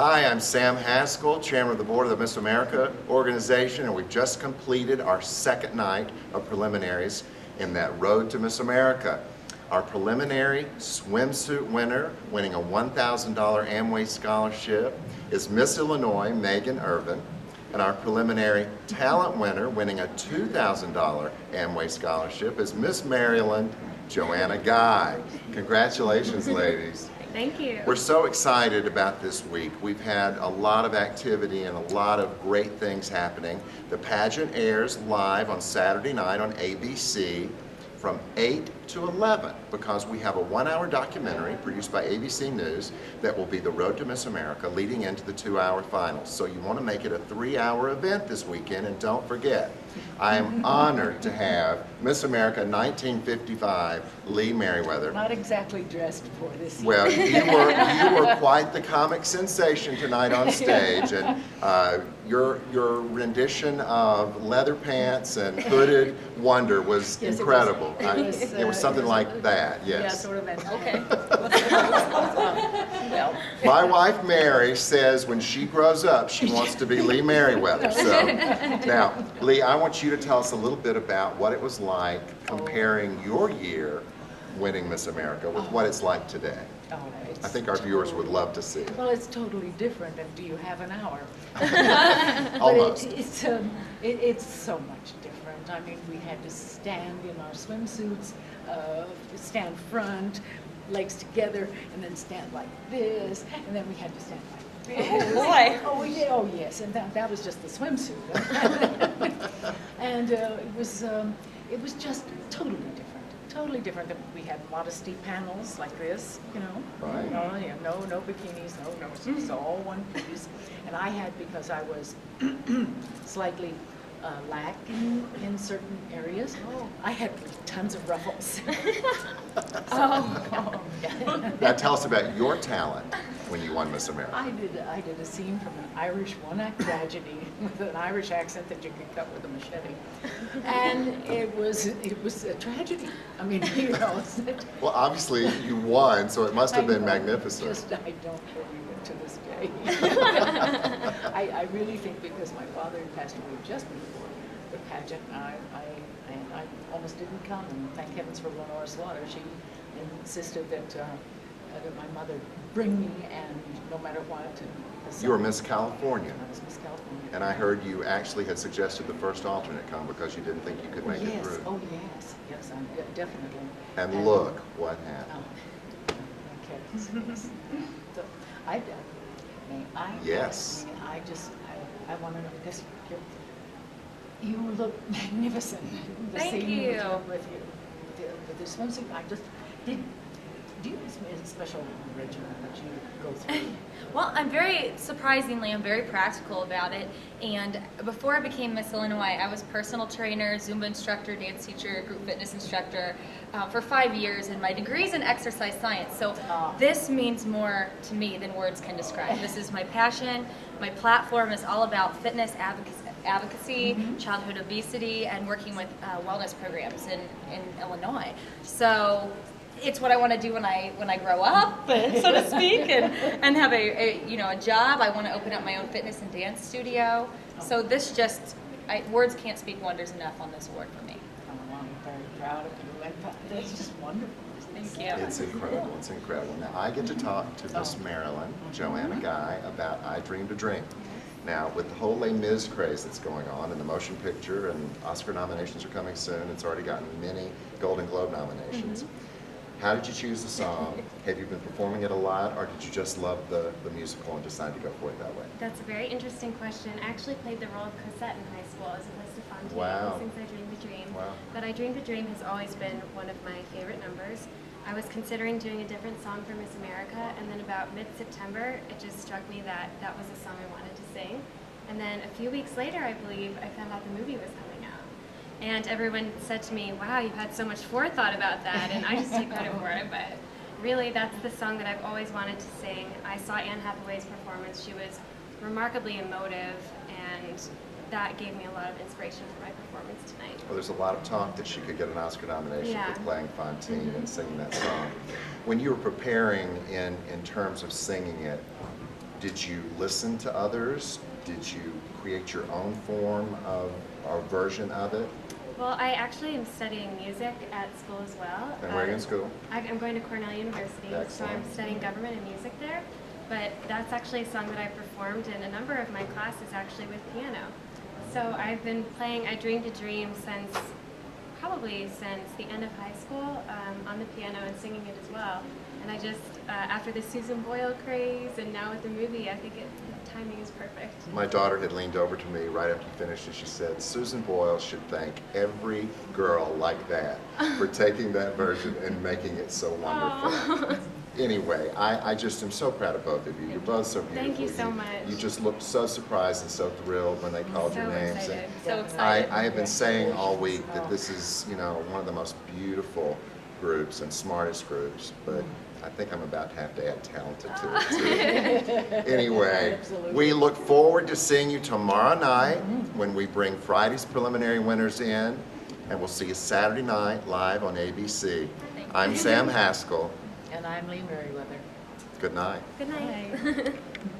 Hi, I'm Sam Haskell, Chairman of the Board of the Miss America organization, and we've just completed our second night of preliminaries in that Road to Miss America. Our preliminary swimsuit winner, winning a $1,000 Amway scholarship, is Miss Illinois, Megan Ervin, and our preliminary talent winner, winning a $2,000 Amway scholarship, is Miss Maryland, Joanna Guy. Congratulations, ladies. Thank you. We're so excited about this week. We've had a lot of activity and a lot of great things happening. The pageant airs live on Saturday night on ABC from 8 to 11 because we have a 1-hour documentary produced by ABC News that will be the Road to Miss America leading into the 2-hour finals. So you want to make it a 3-hour event this weekend, and don't forget, I am honored to have Miss America 1955, Lee Meriwether. Not exactly dressed for this. Well, you were quite the comic sensation tonight on stage, and your rendition of leather pants and hooded wonder was Yes, incredible. it was Something like that, Yeah, yes. sort of an, Okay. well, My wife Mary says when she grows up she wants to be Lee Meriwether. So now, Lee, I want you to tell us a little bit about what it was like comparing your year winning Miss America with what it's like today. oh, it's I think our viewers would love to see it. Well, it's totally different, and do you have an hour? Almost. But it's so much different. I mean, we had to stand in our swimsuits, stand front, legs together, and then stand like this, and then we had to stand like this. Oh, boy. Oh, yeah, oh yes, and that was just the swimsuit. And it was just totally different. Totally different. We had modesty panels like this, you know. Right. No bikinis, no, it was all one piece. And I had, because I was slightly lacking in certain areas, I had tons of ruffles. Now tell us about your talent when you won Miss America. I did a scene from an Irish one-act tragedy with an Irish accent that you could cut with a machete, and it was a tragedy. I mean, you know. Well, obviously you won, so it must have been I know, magnificent. Just, I don't believe it to this day. I really think because my father had passed away just before the pageant, I almost didn't come, and thank heavens for Lenore Slaughter. She insisted that my mother bring me, and no matter what. You were Miss California. I was Miss California. And I heard you actually had suggested the first alternate come because you didn't think you could make it through. Oh yes, definitely. And look what happened. Okay. So I may I? Yes. I want to know because you look magnificent. The Thank scene you. with the swimsuit. Do you have a special regimen that you go through? Well, I'm very practical about it. And before I became Miss Illinois, I was personal trainer, Zumba instructor, dance teacher, group fitness instructor for 5 years, and my degree is in exercise science. So this means more to me than words can describe. This is my passion. My platform is all about fitness advocacy, childhood obesity, and working with wellness programs in Illinois. So it's what I want to do when I grow up, so to speak, and have a job. I want to open up my own fitness and dance studio. So this words can't speak wonders enough on this award for me. Oh, I'm very proud of you. That's just wonderful. Thank you. It's incredible. It's incredible. Now I get to talk to Miss Maryland, Joanna Guy, about I Dreamed a Dream. Now, with the whole Les Mis craze that's going on, and the motion picture, and Oscar nominations are coming soon, it's already gotten many Golden Globe nominations. How did you choose the song? Have you been performing it a lot, or did you just love the musical and decide to go for it that way? That's a very interesting question. I actually played the role of Cosette in high school as opposed to Fontaine Wow. since I Dreamed a Dream. Wow. But I Dreamed a Dream has always been one of my favorite numbers. I was considering doing a different song for Miss America, and then about mid-September, it just struck me that that was a song I wanted to sing. And then a few weeks later, I believe, I found out the movie was coming out. And everyone said to me, wow, you've had so much forethought about that, and I just take credit for it, but really that's the song that I've always wanted to sing. I saw Anne Hathaway's performance. She was remarkably emotive, and that gave me a lot of inspiration for my performance tonight. Well, there's a lot of talk that she could get an Oscar nomination Yeah. for playing Fontaine and singing that song. When you were preparing in terms of singing it, Did you listen to others? Did you create your own form of or version of it? Well, I actually am studying music at school as well. And where are you in school? I'm going to Cornell University, so Excellent. I'm studying government and music there. But that's actually a song that I performed in a number of my classes actually with piano. So I've been playing I Dreamed a Dream probably since the end of high school on the piano and singing it as well. And I just, after the Susan Boyle craze and now with the movie, I think the timing is perfect. My daughter had leaned over to me right after you finished and she said, Susan Boyle should thank every girl like that for taking that version and making it so wonderful. Anyway, I just am so proud of both of you. You're both so beautiful. Thank you so much. You just looked so surprised and so thrilled when they called your So names. excited. And So excited. I have been saying all week that this is, one of the most beautiful groups and smartest groups, but I think I'm about to have to add talented to it too. Anyway, Absolutely. we look forward to seeing you tomorrow night when we bring Friday's preliminary winners in, and we'll see you Saturday night live on ABC. I'm Sam Haskell. And I'm Lee Meriwether. Good night. Good night. Bye.